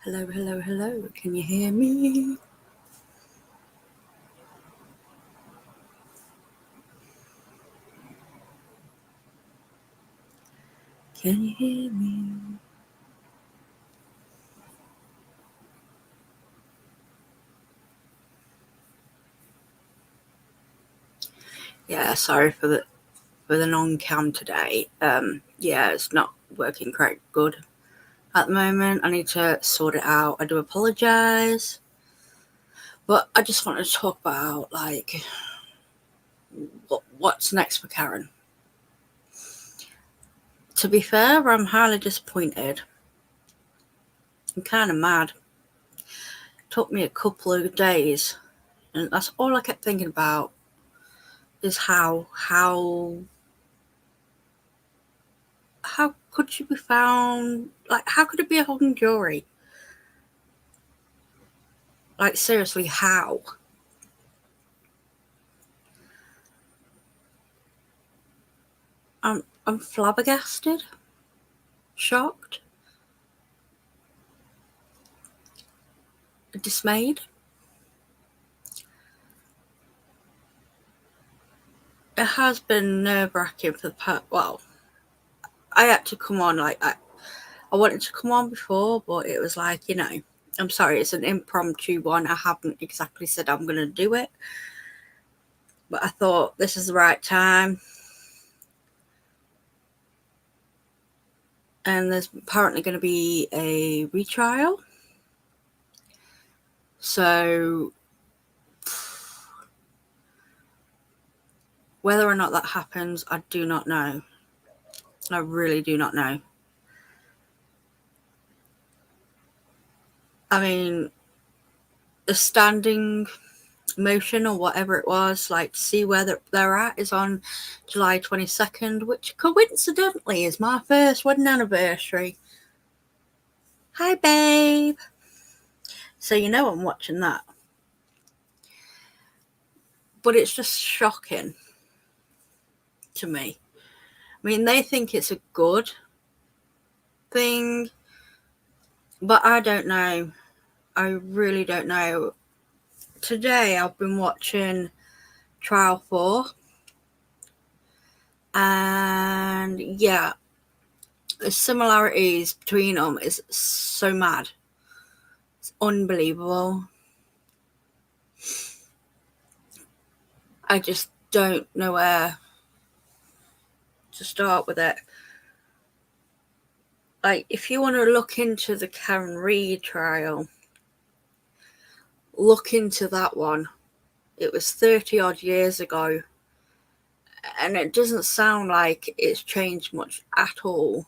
Hello, hello, hello. Can you hear me? Can you hear me? Yeah, sorry for the non-cam today. Yeah, it's not working quite good at the moment. I need to sort it out. I do apologize. But I just want to talk about like what's next for Karen. To be fair, I'm highly disappointed. I'm kind of mad. It took me a couple of days, and that's all I kept thinking about is how could she be found? Like, how could it be a hung jury? Like, seriously, how? I'm flabbergasted, shocked, dismayed. It has been nerve-wracking for the past. Well, I had to come on. Like, I wanted to come on before, but it was like, I'm sorry, it's an impromptu one. I haven't exactly said I'm going to do it, but I thought this is the right time. And there's apparently going to be a retrial. So whether or not that happens, I do not know. I really do not know. I mean, the standing motion or whatever it was, like, to see where they're at, is on July 22nd, which coincidentally is my first wedding anniversary. Hi, babe. So I'm watching that. But it's just shocking to me. I mean, they think it's a good thing, but I don't know. I really don't know. Today I've been watching Trial 4, and yeah, the similarities between them is so mad. It's unbelievable. I just don't know where to start with it. Like, if you want to look into the Karen Reid trial, look into that one. It was 30 odd years ago, and it doesn't sound like it's changed much at all.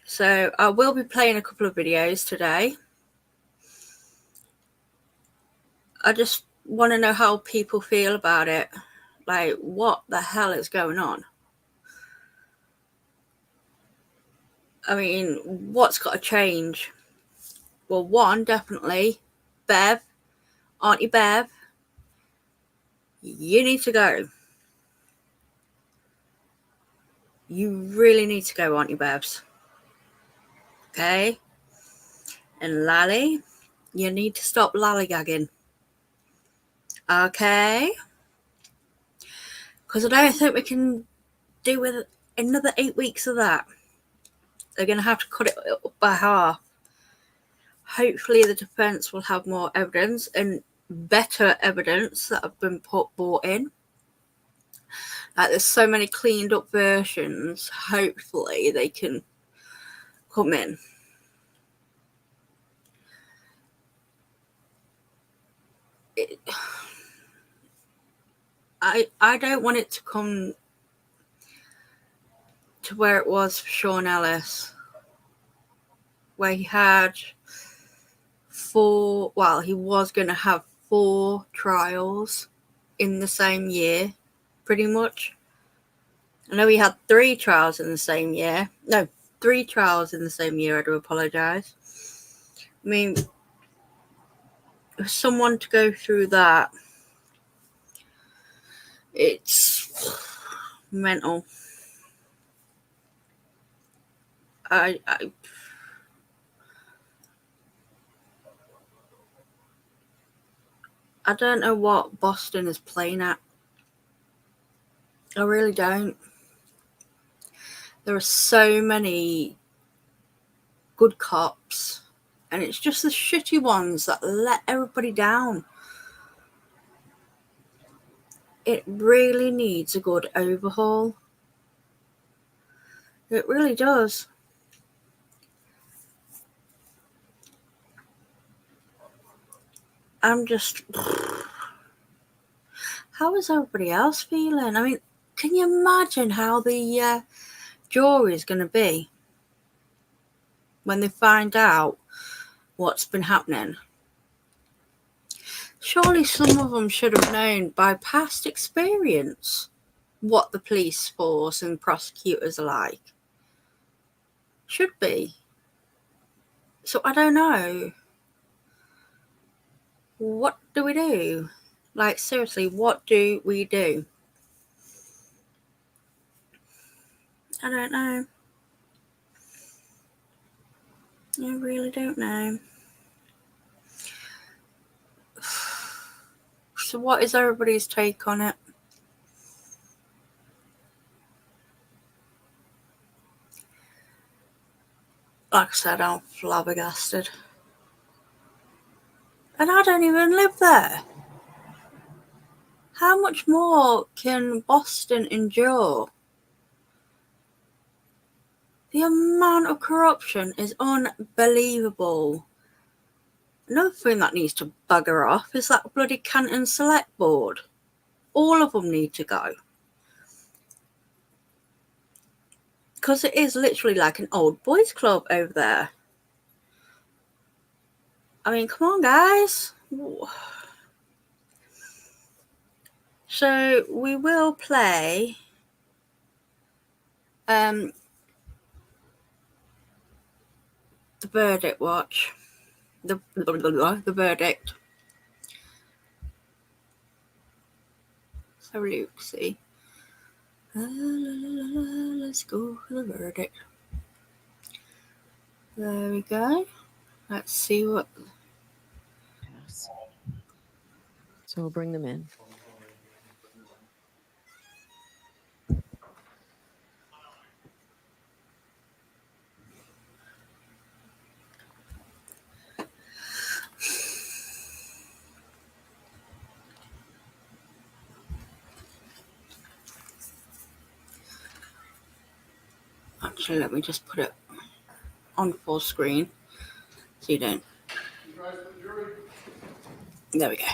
So I will be playing a couple of videos today. I just want to know how people feel about it. Like, what the hell is going on? I mean, what's got to change? Well, one, definitely, Bev, Auntie Bev, you need to go. You really need to go, Auntie Bevs. Okay? And Lally, you need to stop lollygagging. Okay? Because I don't think we can do with another 8 weeks of that. They're going to have to cut it up by half. Hopefully the defence will have more evidence and better evidence that have been brought in. Like, there's so many cleaned up versions. Hopefully they can come in. I don't want it to come to where it was for Sean Ellis, where he had he was going to have 4 trials in the same year, pretty much. I know he had 3 trials in the same year. No, 3 trials in the same year. I do apologise. I mean, for someone to go through that, it's mental. I I don't know what Boston is playing at. I really don't. There are so many good cops, and it's just the shitty ones that let everybody down. It really needs a good overhaul. It really does. I'm just... How is everybody else feeling? I mean, can you imagine how the jury is going to be when they find out what's been happening? Surely some of them should have known by past experience what the police force and prosecutors are like. Should be. So I don't know. What do we do? Like, seriously, what do we do? I don't know. I really don't know. So what is everybody's take on it? Like I said, I'm flabbergasted. And I don't even live there. How much more can Boston endure? The amount of corruption is unbelievable. Another thing that needs to bugger off is that bloody Canton Select Board. All of them need to go. Because it is literally like an old boys club over there. I mean, come on, guys. So we will play the verdict watch. The verdict. So Luke, see. Let's go for the verdict. There we go. Let's see what. Yes. So we'll bring them in. Actually, let me just put it on full screen so you don't. There we go.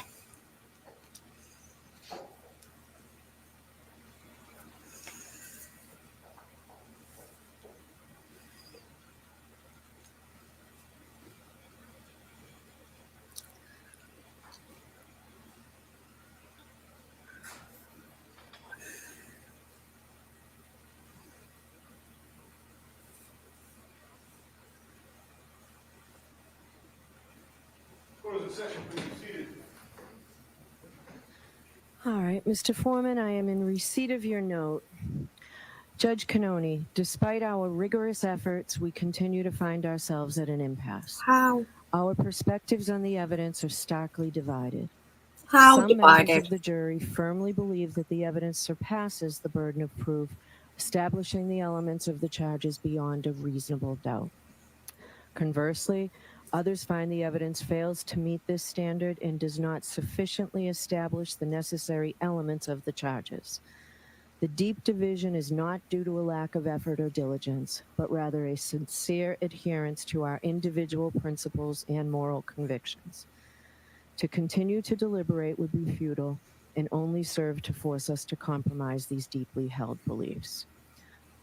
All right, Mr. Foreman, I am in receipt of your note. Judge Cannoni, despite our rigorous efforts, we continue to find ourselves at an impasse. How? Our perspectives on the evidence are starkly divided. How Some divided? members of the jury firmly believe that the evidence surpasses the burden of proof, establishing the elements of the charges beyond a reasonable doubt. Conversely, others find the evidence fails to meet this standard and does not sufficiently establish the necessary elements of the charges. The deep division is not due to a lack of effort or diligence, but rather a sincere adherence to our individual principles and moral convictions. To continue to deliberate would be futile and only serve to force us to compromise these deeply held beliefs.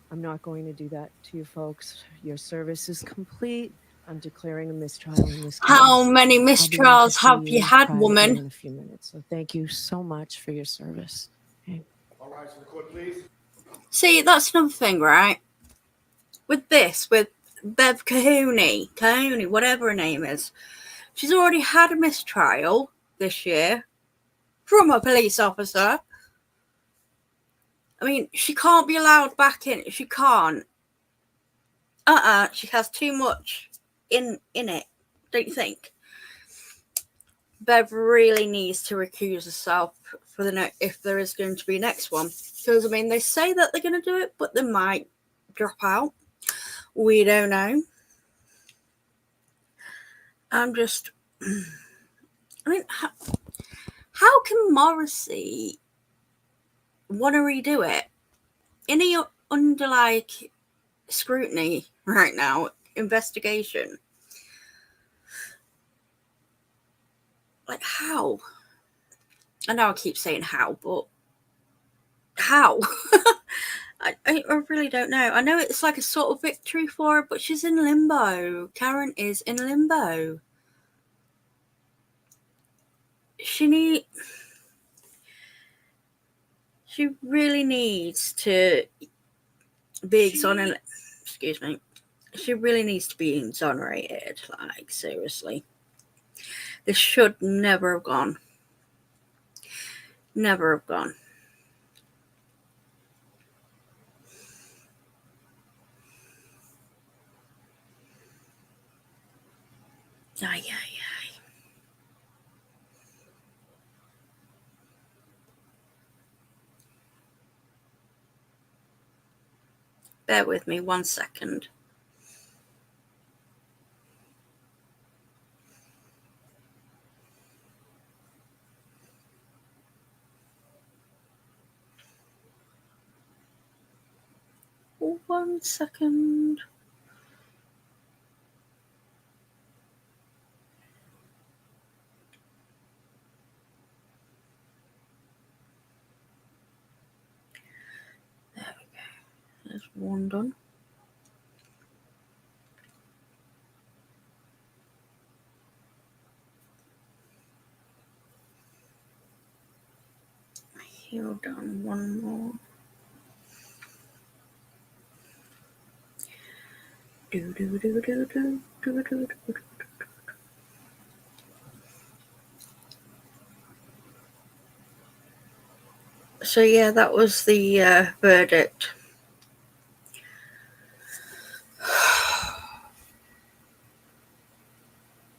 I'm not going to do that to you folks. Your service is complete. I'm declaring a mistrial in this case. How many mistrials have you had, woman? In a few minutes. So thank you so much for your service. Okay. All right, to the court, please. See, that's another thing, right? With Bev Kahuni, whatever her name is, she's already had a mistrial this year from a police officer. I mean, she can't be allowed back in. She can't. She has too much in it, don't you think? Bev really needs to recuse herself for if there is going to be next one. Because, I mean, they say that they're going to do it, but they might drop out. We don't know. I'm just... I mean, how can Morrissey want to redo it? Any under, like, scrutiny right now, investigation. Like, how? I know I keep saying how, but how? I really don't know. I know it's like a sort of victory for her, but she's in limbo. Karen is in limbo. She really needs to be exonerated. Excuse me. She really needs to be exonerated. Like, seriously. This should never have gone. Never have gone. Ay. Bear with me 1 second. One second. There we go. There's one done. Here done. One more. So yeah, that was the verdict.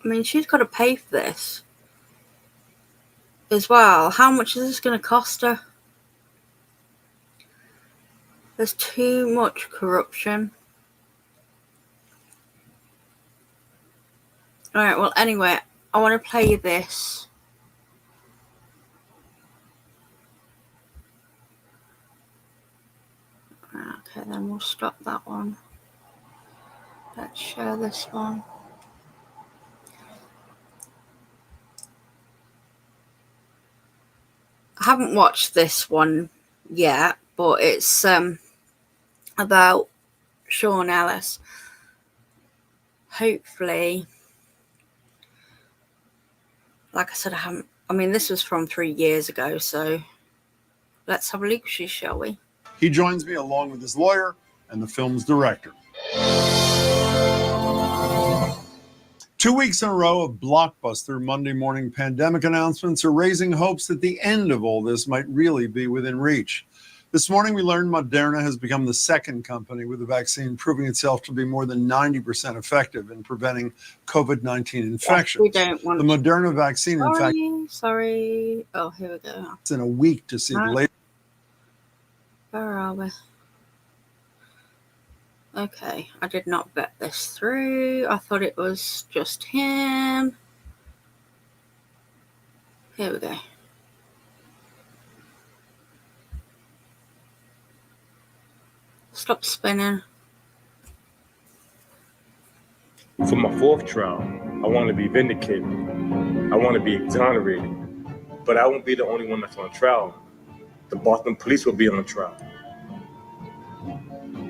I mean, she's got to pay for this as well. How much is this going to cost her? There's too much corruption. Alright, well, anyway, I want to play you this. Okay, then we'll stop that one. Let's share this one. I haven't watched this one yet, but it's about Sean Ellis. Hopefully, like I said, I mean, this was from 3 years ago, so let's have a look, shall we? He joins me along with his lawyer and the film's director. 2 weeks in a row of blockbuster Monday morning pandemic announcements are raising hopes that the end of all this might really be within reach. This morning, we learned Moderna has become the second company with a vaccine proving itself to be more than 90% effective in preventing COVID-19 infections. Yes, we don't want the Moderna vaccine, Sorry. Oh, here we go. It's in a week to see the latest. Where are we? Okay, I did not vet this through. I thought it was just him. Here we go. Stop spinning. For my fourth trial, I want to be vindicated. I want to be exonerated. But I won't be the only one that's on trial. The Boston police will be on trial.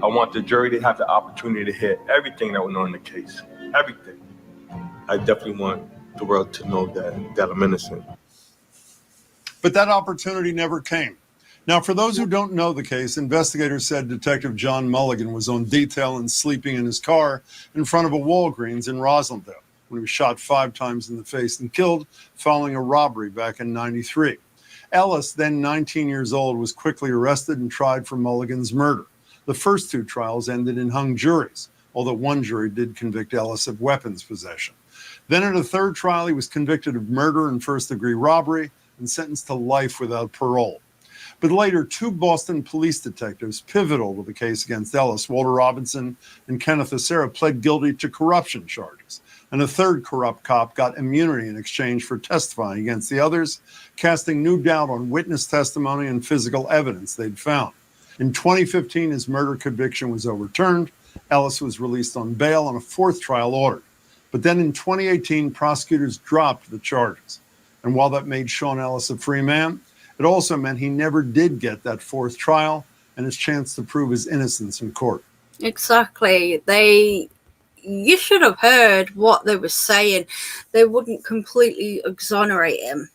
I want the jury to have the opportunity to hear everything that went on in the case. Everything. I definitely want the world to know that I'm innocent. But that opportunity never came. Now, for those who don't know the case, investigators said Detective John Mulligan was on detail and sleeping in his car in front of a Walgreens in Roslindale when he was shot 5 times in the face and killed following a robbery back in '93. Ellis, then 19 years old, was quickly arrested and tried for Mulligan's murder. The first 2 trials ended in hung juries, although one jury did convict Ellis of weapons possession. Then in a third trial, he was convicted of murder and first-degree robbery and sentenced to life without parole. But later, two Boston police detectives pivotal to the case against Ellis, Walter Robinson and Kenneth Acera, pled guilty to corruption charges. And a third corrupt cop got immunity in exchange for testifying against the others, casting new doubt on witness testimony and physical evidence they'd found. In 2015, his murder conviction was overturned. Ellis was released on bail and a fourth trial ordered. But then in 2018, prosecutors dropped the charges. And while that made Sean Ellis a free man, it also meant he never did get that fourth trial and his chance to prove his innocence in court. Exactly. You should have heard what they were saying. They wouldn't completely exonerate him.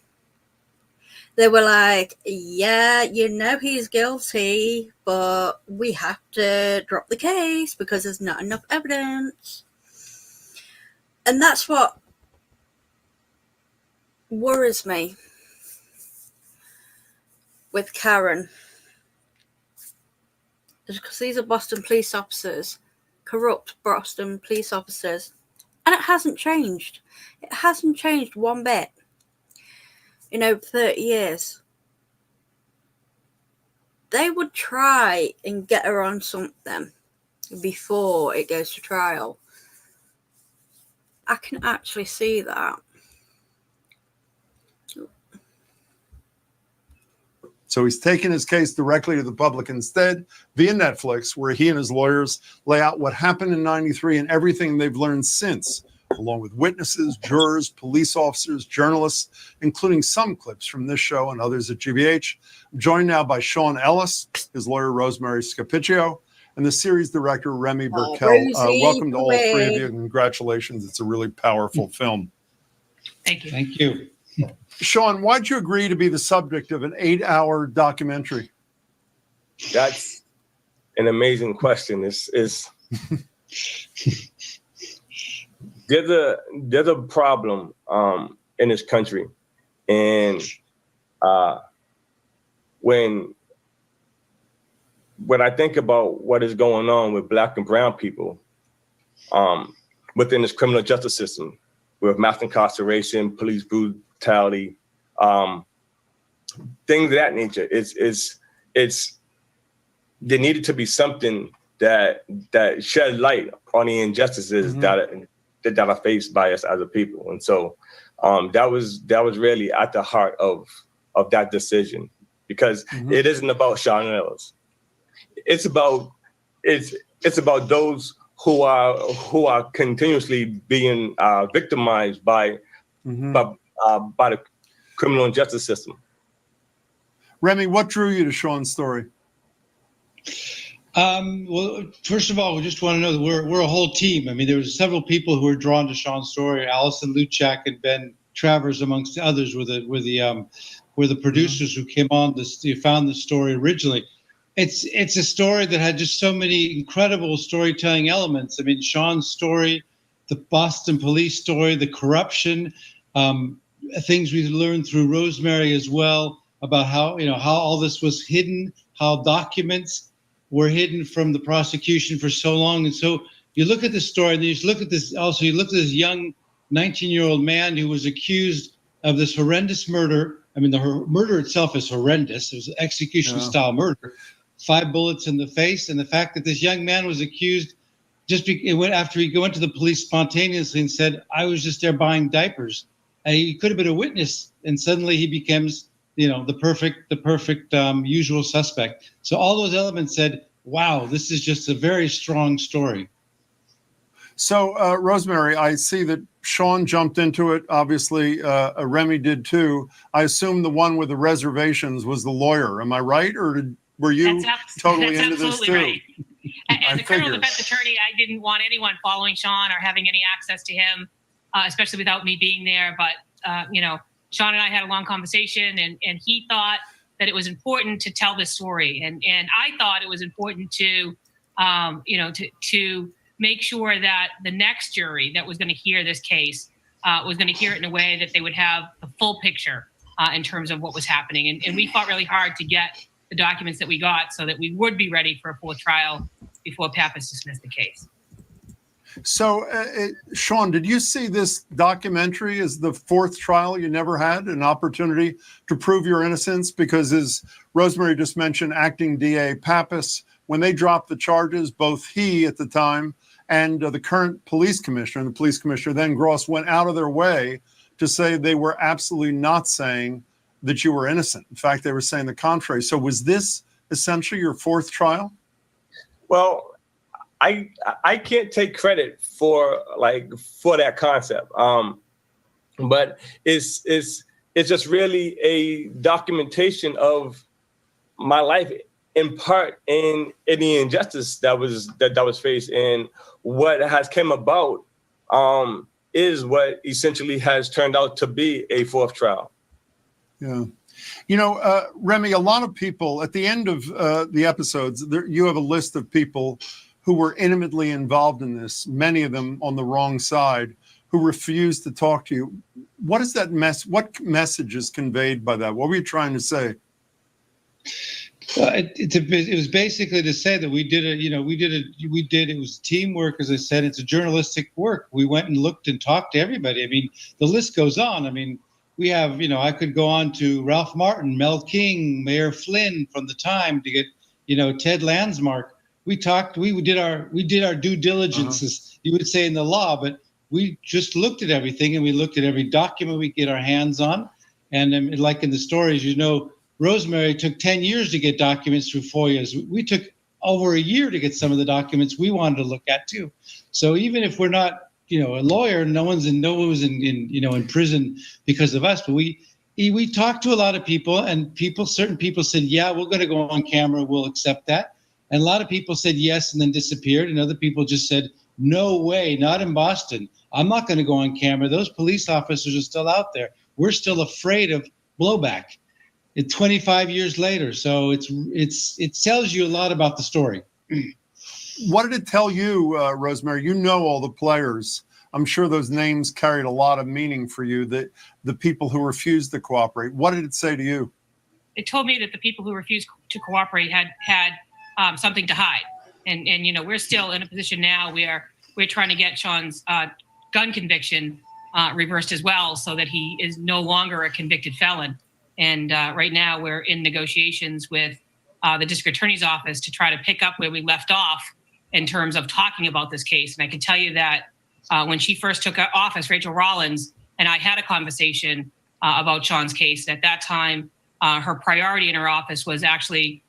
They were like, yeah, you know he's guilty, but we have to drop the case because there's not enough evidence. And that's what worries me with Karen. Because these are Boston police officers, corrupt Boston police officers, and it hasn't changed. It hasn't changed one bit in over 30 years. They would try and get her on something before it goes to trial. I can actually see that. So he's taken his case directly to the public instead via Netflix, where he and his lawyers lay out what happened in '93 and everything they've learned since, along with witnesses, jurors, police officers, journalists, including some clips from this show and others at GBH. I'm joined now by Sean Ellis, his lawyer Rosemary Scapicchio, and the series director Remy Burkell. Welcome to all three of you. Congratulations. It's a really powerful film. Thank you. Thank you. Sean, why'd you agree to be the subject of an 8-hour documentary? That's an amazing question. There's a problem in this country, and when I think about what is going on with Black and brown people within this criminal justice system, with mass incarceration, police brutality, things of that nature, it's there needed to be something that shed light on the injustices that are faced by us as a people. And so that was really at the heart of that decision, because it isn't about Sean Ellis. It's about those who are continuously being victimized by the criminal justice system. Remy, what drew you to Sean's story? Well, first of all, we just want to know that we're a whole team. I mean, there were several people who were drawn to Sean's story. Allison Luchak and Ben Travers, amongst others, were the producers who came on this. Who found the story originally. It's a story that had just so many incredible storytelling elements. I mean, Sean's story, the Boston police story, the corruption, things we learned through Rosemary as well about how all this was hidden, how documents were hidden from the prosecution for so long. And so you look at this story, and then you look at this also. You look at this young 19-year-old man who was accused of this horrendous murder. I mean, the murder itself is horrendous. It was an execution-style murder. 5 bullets in the face, and the fact that this young man was accused after he went to the police spontaneously and said, "I was just there buying diapers." And he could have been a witness, and suddenly he becomes, the perfect usual suspect. So all those elements said, "Wow, this is just a very strong story." So, Rosemary, I see that Sean jumped into it. Obviously, Remy did too. I assume the one with the reservations was the lawyer. Am I right, or were you totally into this too? Right. As a criminal defense attorney, I didn't want anyone following Sean or having any access to him, especially without me being there. But, Sean and I had a long conversation, and he thought that it was important to tell this story. And I thought it was important to make sure that the next jury that was going to hear this case was going to hear it in a way that they would have the full picture in terms of what was happening. And we fought really hard to get the documents that we got so that we would be ready for a full trial before Pappas dismissed the case. So, Sean, did you see this documentary as the fourth trial? You never had an opportunity to prove your innocence because, as Rosemary just mentioned, acting DA Pappas, when they dropped the charges, both he at the time and the current police commissioner, and the police commissioner then Gross, went out of their way to say they were absolutely not saying that you were innocent. In fact, they were saying the contrary. So was this essentially your fourth trial? Well, I can't take credit for that concept. But it's just really a documentation of my life, in part in the injustice that was faced, and what has come about is what essentially has turned out to be a fourth trial. Yeah. You know, Remy, a lot of people at the end of the episodes, you have a list of people who were intimately involved in this, many of them on the wrong side, who refused to talk to you. What is that what message is conveyed by that? What were you trying to say? It was basically to say that it was teamwork. As I said, it's a journalistic work. We went and looked and talked to everybody. I mean, the list goes on. I mean, we have, I could go on to Ralph Martin, Mel King, Mayor Flynn from the time to get, Ted Landsmark. We talked, we did our due diligence, as you would say in the law, but we just looked at everything, and we looked at every document we get our hands on. And like in the stories, Rosemary took 10 years to get documents through FOIAs. We took over a year to get some of the documents we wanted to look at too. So even if we're not, a lawyer, no one was in prison because of us, but we talked to a lot of people, and certain people said, yeah, we're going to go on camera. We'll accept that. And a lot of people said yes and then disappeared. And other people just said, no way, not in Boston. I'm not going to go on camera. Those police officers are still out there. We're still afraid of blowback. It's 25 years later. So it tells you a lot about the story. What did it tell you, Rosemary? You know all the players. I'm sure those names carried a lot of meaning for you, the people who refused to cooperate. What did it say to you? It told me that the people who refused to cooperate had something to hide. And we're still in a position now where we're trying to get Sean's gun conviction reversed as well, so that he is no longer a convicted felon. And right now we're in negotiations with the district attorney's office to try to pick up where we left off in terms of talking about this case. And I can tell you that when she first took office, Rachel Rollins and I had a conversation about Sean's case. And at that time, her priority in her office was actually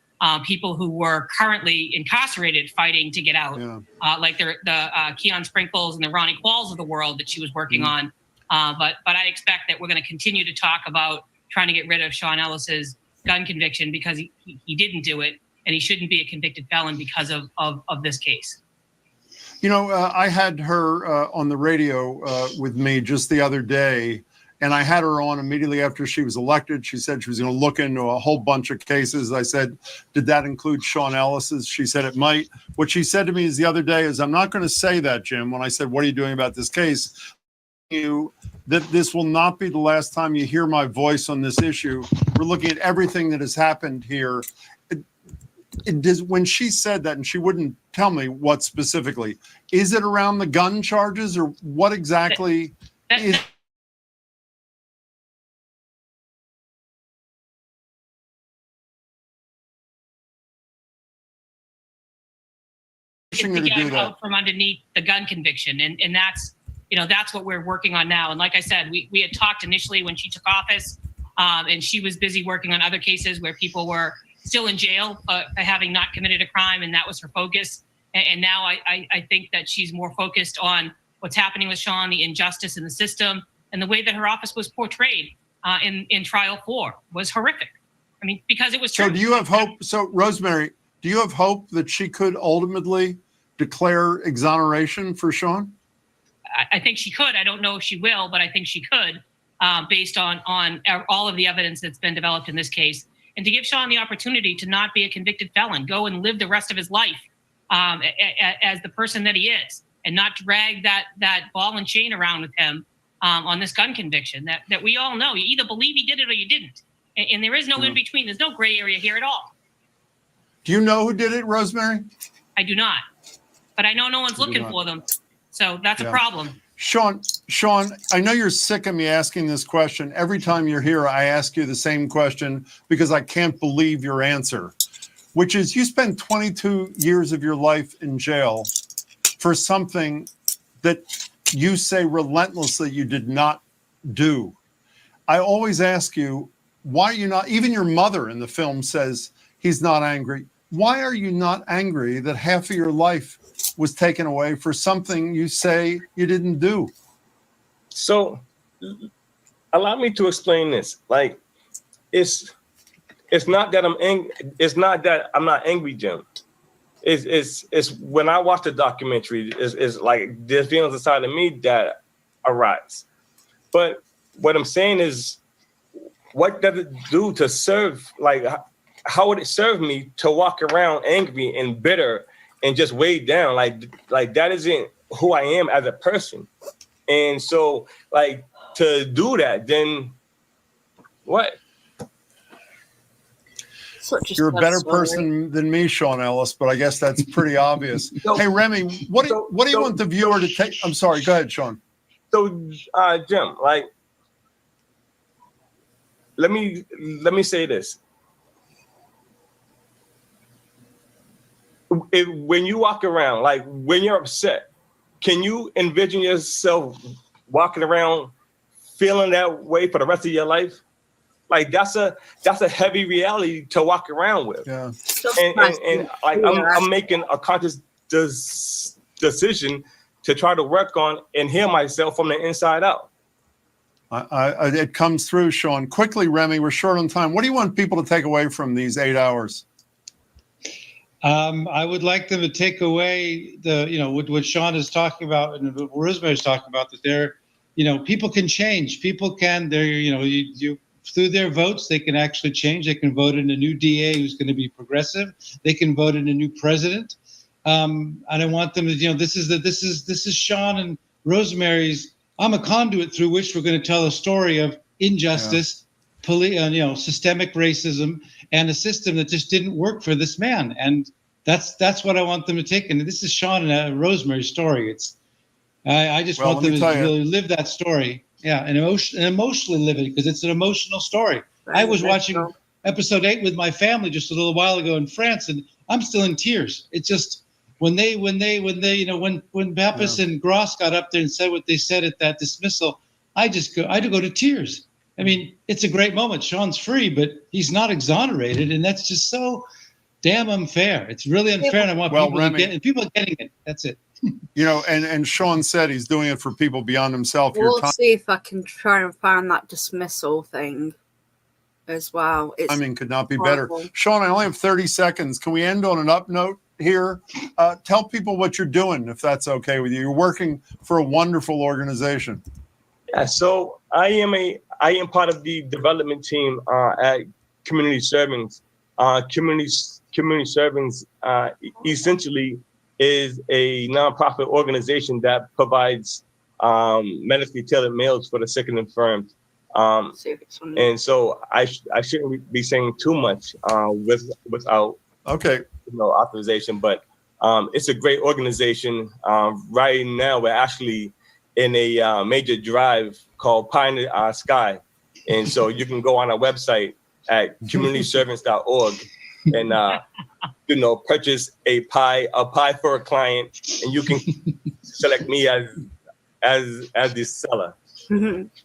people who were currently incarcerated fighting to get out, like the Keon Sprinkles and the Ronnie Qualls of the world that she was working on. But I expect that we're going to continue to talk about trying to get rid of Sean Ellis's gun conviction, because he didn't do it, and he shouldn't be a convicted felon because of this case. I had her on the radio with me just the other day, and I had her on immediately after she was elected. She said she was going to look into a whole bunch of cases. I said, did that include Sean Ellis's? She said it might. What she said to me the other day is, I'm not going to say that, Jim. When I said, what are you doing about this case? That this will not be the last time you hear my voice on this issue. We're looking at everything that has happened here. When she said that, and she wouldn't tell me what specifically, is it around the gun charges, or what exactly is? To get him out from underneath the gun conviction, and that's what we're working on now. And like I said, we had talked initially when she took office, and she was busy working on other cases where people were still in jail for having not committed a crime, and that was her focus. And now I think that she's more focused on what's happening with Sean, the injustice in the system, and the way that her office was portrayed in trial 4 was horrific. I mean, because it was true. So do you have hope? So Rosemary, do you have hope that she could ultimately declare exoneration for Sean? I think she could. I don't know if she will, but I think she could, based on all of the evidence that's been developed in this case, and to give Sean the opportunity to not be a convicted felon, go and live the rest of his life as the person that he is, and not drag that ball and chain around with him on this gun conviction that we all know. You either believe he did it or you didn't. And there is no in between. There's no gray area here at all. Do you know who did it, Rosemary? I do not. But I know no one's looking for them. So that's a problem. Sean, I know you're sick of me asking this question. Every time you're here, I ask you the same question because I can't believe your answer, which is you spent 22 years of your life in jail for something that you say relentlessly you did not do. I always ask you, why are you not, even your mother in the film says he's not angry. Why are you not angry that half of your life was taken away for something you say you didn't do? So allow me to explain this. Like, it's not that I'm angry. It's not that I'm not angry, Jim. It's when I watch the documentary, it's like there's feelings inside of me that arise. But what I'm saying is, what does it do to serve? Like, how would it serve me to walk around angry and bitter and just weighed down? Like that isn't who I am as a person. And so, like, to do that, then what? You're a better person than me, Sean Ellis, but I guess that's pretty obvious. Hey, Remy, what do you want the viewer to take? I'm sorry. Go ahead, Sean. So, Jim, like, let me say this. When you walk around, like when you're upset, can you envision yourself walking around feeling that way for the rest of your life? Like that's a heavy reality to walk around with. Yeah. And like I'm making a conscious decision to try to work on and heal myself from the inside out. It comes through, Sean. Quickly, Remy, we're short on time. What do you want people to take away from these 8 hours? I would like them to take away what Sean is talking about and what Rosemary is talking about, that they're, people can change. People can, you through their votes, they can actually change. They can vote in a new DA who's going to be progressive. They can vote in a new president. And I want them to, this is Sean and Rosemary's. I'm a conduit through which we're going to tell a story of injustice, systemic racism, and a system that just didn't work for this man. And that's what I want them to take. And this is Sean and Rosemary's story. I just want them to really live that story. Yeah, and emotionally live it, because it's an emotional story. I was watching episode 8 with my family just a little while ago in France, and I'm still in tears. It's just when Pappas and Gross got up there and said what they said at that dismissal, I had to go to tears. I mean, it's a great moment. Sean's free, but he's not exonerated, and that's just so damn unfair. It's really unfair, and I want people to get it. People are getting it. That's it. And Sean said he's doing it for people beyond himself. We'll see if I can try and find that dismissal thing as well. Could not be better. Sean, I only have 30 seconds. Can we end on an up note here? Tell people what you're doing, if that's okay with you. You're working for a wonderful organization. Yeah, so I am part of the development team at Community Servants. Community Servants essentially is a nonprofit organization that provides medically tailored meals for the sick and infirmed. And so I shouldn't be saying too much without authorization, but it's a great organization. Right now, we're actually in a major drive called Pie in the Sky. And so you can go on our website at communityservants.org and purchase a pie for a client, and you can select me as the seller.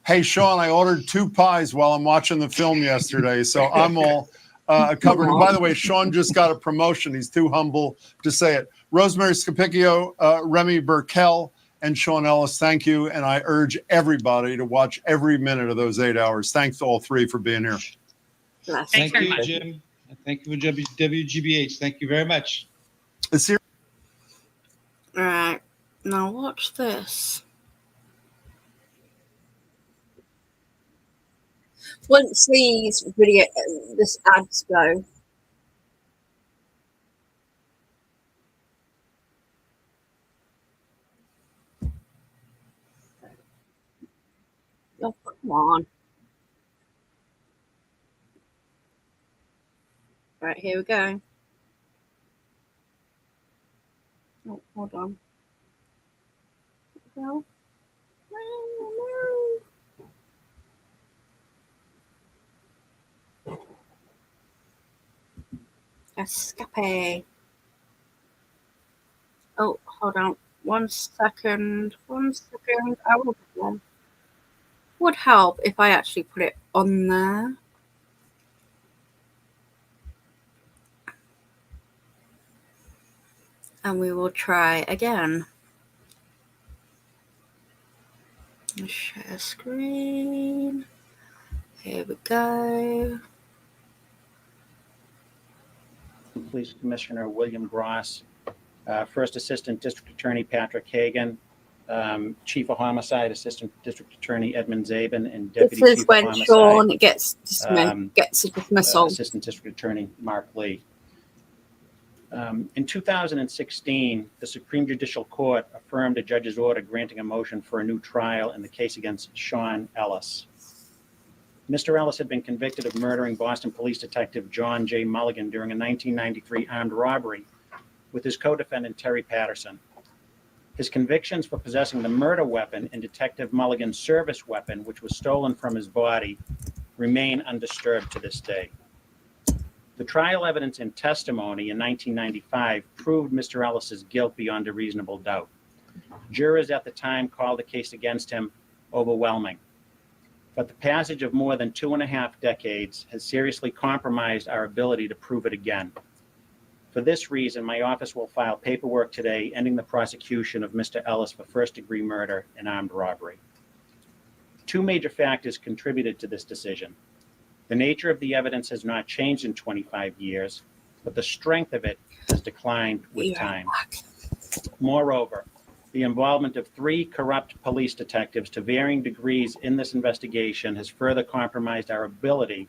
Hey, Sean, I ordered 2 pies while I'm watching the film yesterday, so I'm all covered. And by the way, Sean just got a promotion. He's too humble to say it. Rosemary Scapicchio, Remy Burkell, and Sean Ellis, thank you. And I urge everybody to watch every minute of those 8 hours. Thanks to all 3 for being here. Thank you, Jim. Thank you for WGBH. Thank you very much. All right. Now watch this. Once this ads go. Oh, come on. Right, here we go. Oh, hold on. No. Escape. Oh, hold on. 1 second. 1 second. I will get one. Would help if I actually put it on there. And we will try again. Share screen. Here we go. Police Commissioner William Gross, First Assistant District Attorney Patrick Hagan, Chief of Homicide Assistant District Attorney Edmund Zabin, and This Deputy is Chief when of Homicide Sean gets a dismissal. Assistant District Attorney Mark Lee. In 2016, the Supreme Judicial Court affirmed a judge's order granting a motion for a new trial in the case against Sean Ellis. Mr. Ellis had been convicted of murdering Boston Police Detective John J. Mulligan during a 1993 armed robbery with his co-defendant Terry Patterson. His convictions for possessing the murder weapon and Detective Mulligan's service weapon, which was stolen from his body, remain undisturbed to this day. The trial evidence and testimony in 1995 proved Mr. Ellis's guilt beyond a reasonable doubt. Jurors at the time called the case against him overwhelming. But the passage of more than 2.5 decades has seriously compromised our ability to prove it again. For this reason, my office will file paperwork today ending the prosecution of Mr. Ellis for first-degree murder and armed robbery. 2 major factors contributed to this decision. The nature of the evidence has not changed in 25 years, but the strength of it has declined with time. Moreover, the involvement of 3 corrupt police detectives to varying degrees in this investigation has further compromised our ability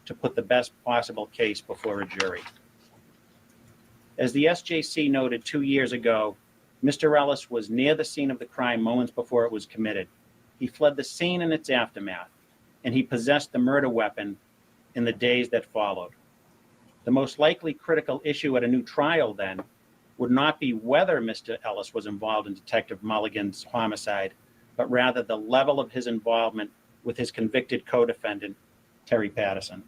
to put the best possible case before a jury. As the SJC noted 2 years ago, Mr. Ellis was near the scene of the crime moments before it was committed. He fled the scene in its aftermath, and he possessed the murder weapon in the days that followed. The most likely critical issue at a new trial, then, would not be whether Mr. Ellis was involved in Detective Mulligan's homicide, but rather the level of his involvement with his convicted co-defendant, Terry Patterson.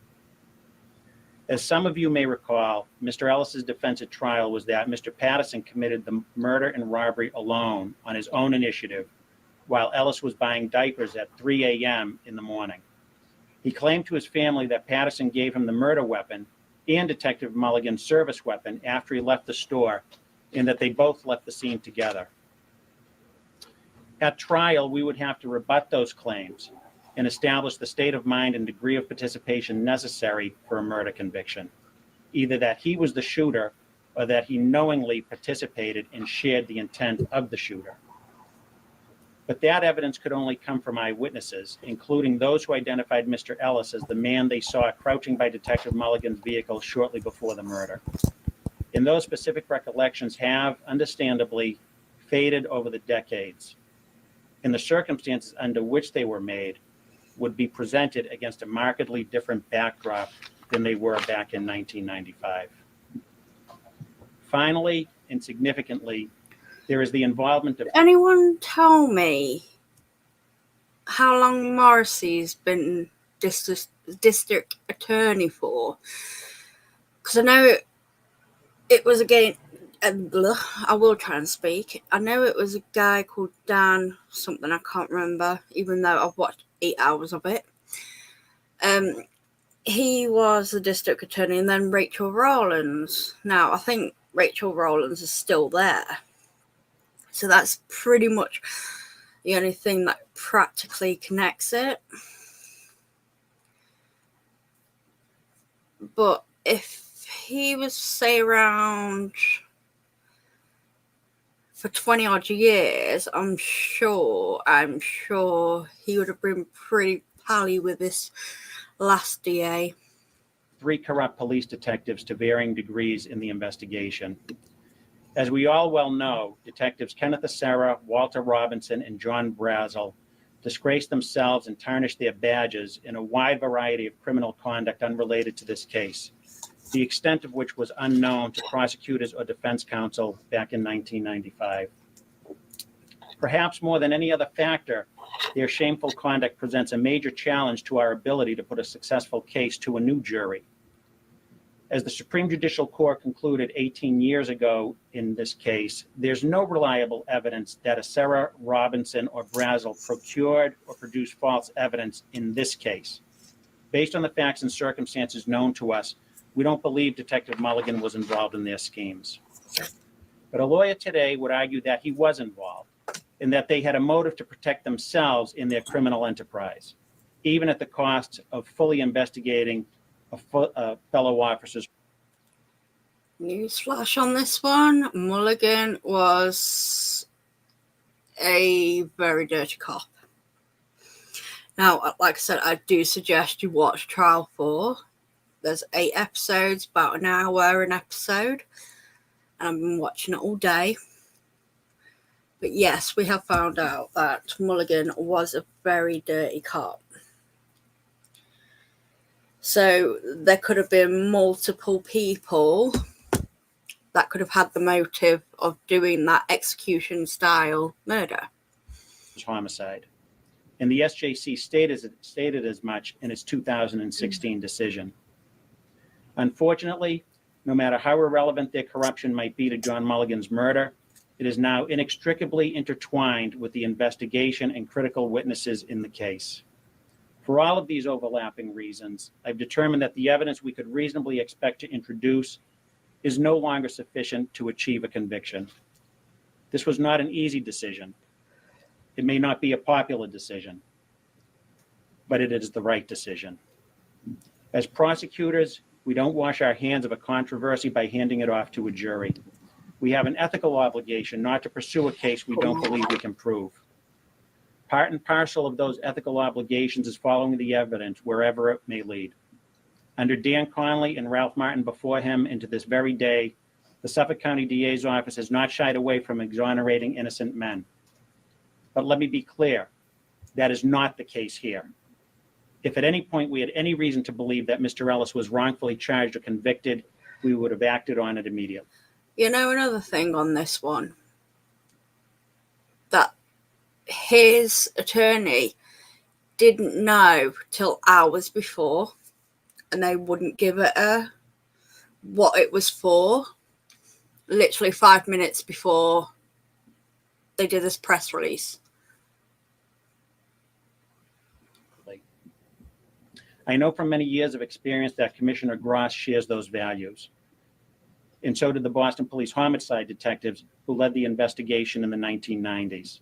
As some of you may recall, Mr. Ellis's defense at trial was that Mr. Patterson committed the murder and robbery alone on his own initiative, while Ellis was buying diapers at 3 a.m. in the morning. He claimed to his family that Patterson gave him the murder weapon and Detective Mulligan's service weapon after he left the store, and that they both left the scene together. At trial, we would have to rebut those claims and establish the state of mind and degree of participation necessary for a murder conviction, either that he was the shooter or that he knowingly participated and shared the intent of the shooter. But that evidence could only come from eyewitnesses, including those who identified Mr. Ellis as the man they saw crouching by Detective Mulligan's vehicle shortly before the murder. And those specific recollections have, understandably, faded over the decades. And the circumstances under which they were made would be presented against a markedly different backdrop than they were back in 1995. Finally, and significantly, there is the involvement of... Anyone tell me how long Morrissey's been district attorney for? Because I know it was again, I will try and speak. I know it was a guy called Dan something, I can't remember, even though I've watched 8 hours of it. He was the district attorney, and then Rachel Rawlins. Now, I think Rachel Rawlins is still there. So that's pretty much the only thing that practically connects it. But if he was, say, around for 20 odd years, I'm sure he would have been pretty pally with this last DA. 3 corrupt police detectives to varying degrees in the investigation. As we all well know, Detectives Kenneth Acera, Walter Robinson, and John Brazel disgraced themselves and tarnished their badges in a wide variety of criminal conduct unrelated to this case, the extent of which was unknown to prosecutors or defense counsel back in 1995. Perhaps more than any other factor, their shameful conduct presents a major challenge to our ability to put a successful case to a new jury. As the Supreme Judicial Court concluded 18 years ago in this case, there's no reliable evidence that a Sarah Robinson or Brazel procured or produced false evidence in this case. Based on the facts and circumstances known to us, we don't believe Detective Mulligan was involved in their schemes. But a lawyer today would argue that he was involved and that they had a motive to protect themselves in their criminal enterprise, even at the cost of fully investigating a fellow officer's. Newsflash on this one, Mulligan was a very dirty cop. Now, like I said, I do suggest you watch Trial 4. There's 8 episodes, about an hour an episode, and I've been watching it all day. But yes, we have found out that Mulligan was a very dirty cop. So there could have been multiple people that could have had the motive of doing that execution style murder. Homicide. And the SJC stated as much in its 2016 decision. Unfortunately, no matter how irrelevant their corruption might be to John Mulligan's murder, it is now inextricably intertwined with the investigation and critical witnesses in the case. For all of these overlapping reasons, I've determined that the evidence we could reasonably expect to introduce is no longer sufficient to achieve a conviction. This was not an easy decision. It may not be a popular decision, but it is the right decision. As prosecutors, we don't wash our hands of a controversy by handing it off to a jury. We have an ethical obligation not to pursue a case we don't believe we can prove. Part and parcel of those ethical obligations is following the evidence wherever it may lead. Under Dan Conley and Ralph Martin before him, and to this very day, the Suffolk County DA's office has not shied away from exonerating innocent men. But let me be clear, that is not the case here. If at any point we had any reason to believe that Mr. Ellis was wrongfully charged or convicted, we would have acted on it immediately. You know, another thing on this one, that his attorney didn't know till hours before, and they wouldn't give it what it was for, literally 5 minutes before they did this press release. I know from many years of experience that Commissioner Gross shares those values. And so did the Boston Police homicide detectives who led the investigation in the 1990s.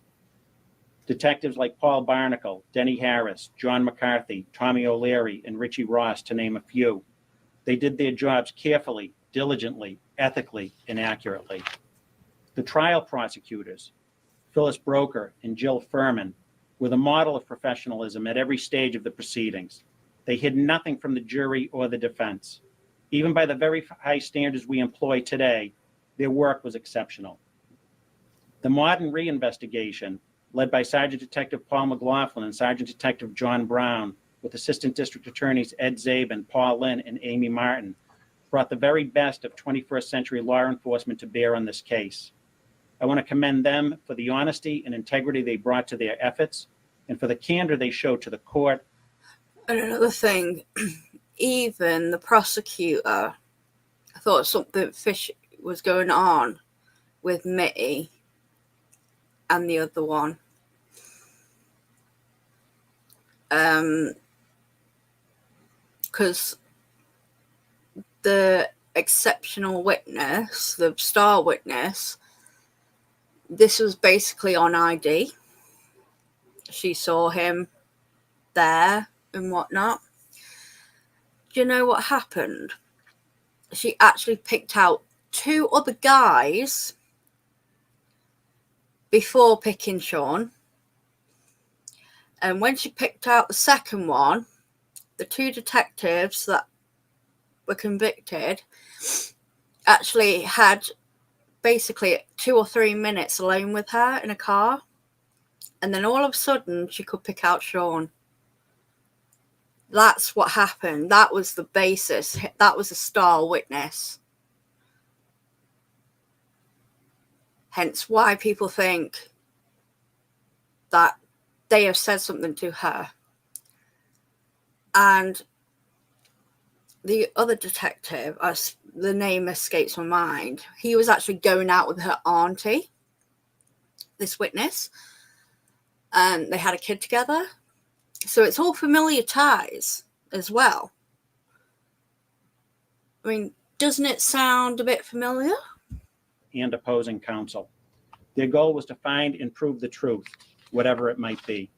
Detectives like Paul Barnacle, Denny Harris, John McCarthy, Tommy O'Leary, and Richie Ross, to name a few. They did their jobs carefully, diligently, ethically, and accurately. The trial prosecutors, Phyllis Broker and Jill Furman, were the model of professionalism at every stage of the proceedings. They hid nothing from the jury or the defense. Even by the very high standards we employ today, their work was exceptional. The modern reinvestigation, led by Sergeant Detective Paul McLaughlin and Sergeant Detective John Brown, with Assistant District Attorneys Ed Zabin, Paul Lynn, and Amy Martin, brought the very best of 21st century law enforcement to bear on this case. I want to commend them for the honesty and integrity they brought to their efforts and for the candor they showed to the court. And another thing, even the prosecutor thought something fishy was going on with Mitty and the other one. Because the exceptional witness, the star witness, this was basically on ID. She saw him there and whatnot. Do you know what happened? She actually picked out 2 other guys before picking Sean. And when she picked out the second one, the 2 detectives that were convicted actually had basically 2 or 3 minutes alone with her in a car. And then all of a sudden, she could pick out Sean. That's what happened. That was the basis. That was a star witness. Hence why people think that they have said something to her. And the other detective, as the name escapes my mind, he was actually going out with her auntie, this witness, and they had a kid together. So it's all familiar ties as well. I mean, doesn't it sound a bit familiar? And opposing counsel. Their goal was to find and prove the truth, whatever it might be.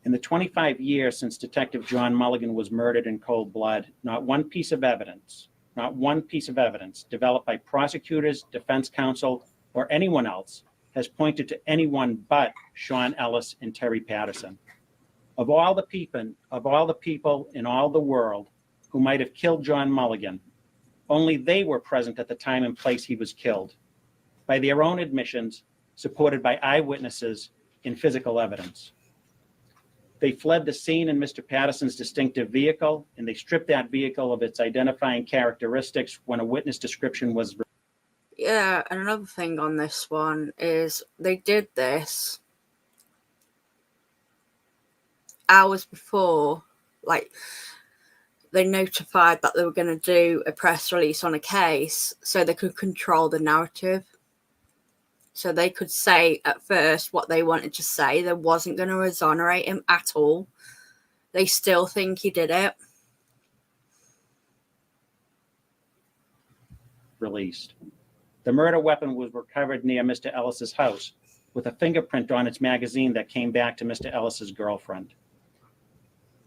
In the 25 years since Detective John Mulligan was murdered in cold blood, not one piece of evidence developed by prosecutors, defense counsel, or anyone else has pointed to anyone but Sean Ellis and Terry Patterson. Of all the people in all the world who might have killed John Mulligan, only they were present at the time and place he was killed, by their own admissions, supported by eyewitnesses and physical evidence. They fled the scene in Mr. Patterson's distinctive vehicle, and they stripped that vehicle of its identifying characteristics when a witness description was. Yeah, and another thing on this one is they did this hours before, like, they notified that they were going to do a press release on a case so they could control the narrative. So they could say at first what they wanted to say. They wasn't going to exonerate him at all. They still think he did it. Released. The murder weapon was recovered near Mr. Ellis's house with a fingerprint on its magazine that came back to Mr. Ellis's girlfriend.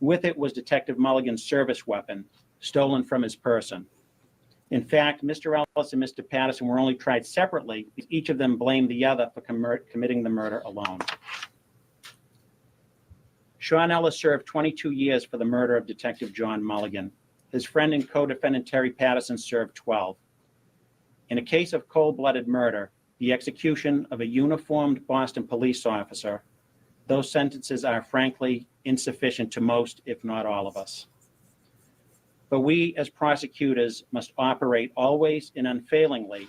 With it was Detective Mulligan's service weapon, stolen from his person. In fact, Mr. Ellis and Mr. Patterson were only tried separately because each of them blamed the other for committing the murder alone. Sean Ellis served 22 years for the murder of Detective John Mulligan. His friend and co-defendant Terry Patterson served 12. In a case of cold-blooded murder, the execution of a uniformed Boston police officer, those sentences are frankly insufficient to most, if not all of us. But we as prosecutors must operate always and unfailingly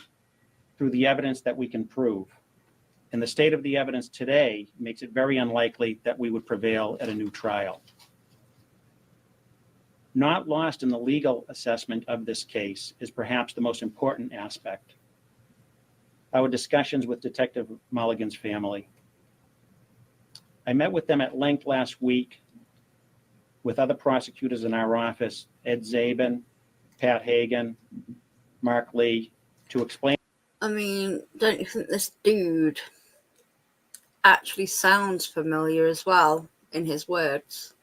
through the evidence that we can prove. And the state of the evidence today makes it very unlikely that we would prevail at a new trial. Not lost in the legal assessment of this case is perhaps the most important aspect. Our discussions with Detective Mulligan's family. I met with them at length last week with other prosecutors in our office, Ed Zabin, Pat Hagan, Mark Lee, to explain. I mean, don't you think this dude actually sounds familiar as well in his words?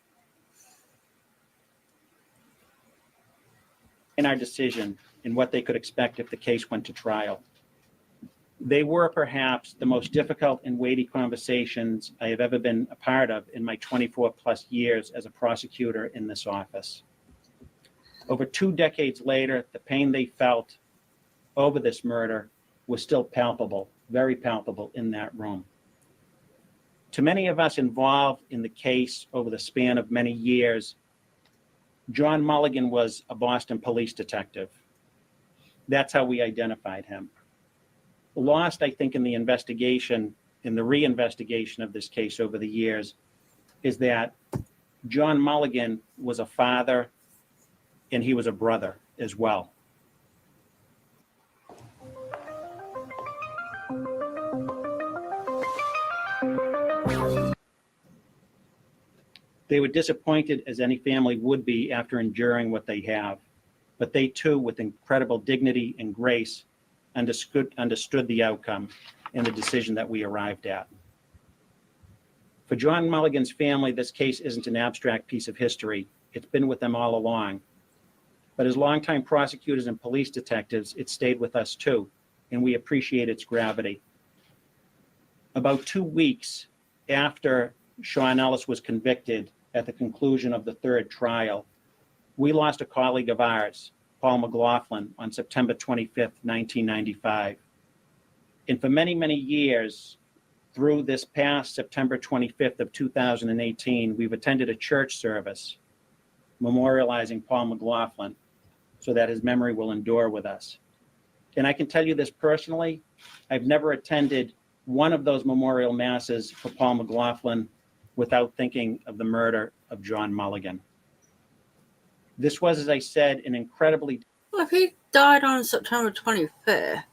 In our decision and what they could expect if the case went to trial. They were perhaps the most difficult and weighty conversations I have ever been a part of in my 24 plus years as a prosecutor in this office. Over 2 decades later, the pain they felt over this murder was still palpable, very palpable in that room. To many of us involved in the case over the span of many years, John Mulligan was a Boston police detective. That's how we identified him. Lost, I think, in the investigation, in the reinvestigation of this case over the years, is that John Mulligan was a father and he was a brother as well. They were disappointed, as any family would be after enduring what they have, but they too, with incredible dignity and grace, understood the outcome and the decision that we arrived at. For John Mulligan's family, this case isn't an abstract piece of history. It's been with them all along. But as longtime prosecutors and police detectives, it stayed with us too, and we appreciate its gravity. About 2 weeks after Sean Ellis was convicted at the conclusion of the 3rd trial, we lost a colleague of ours, Paul McLaughlin, on September 25th, 1995. And for many, many years, through this past September 25th of 2018, we've attended a church service memorializing Paul McLaughlin so that his memory will endure with us. And I can tell you this personally, I've never attended one of those memorial masses for Paul McLaughlin without thinking of the murder of John Mulligan. This was, as I said, an incredibly... Well, if he died on September 25th,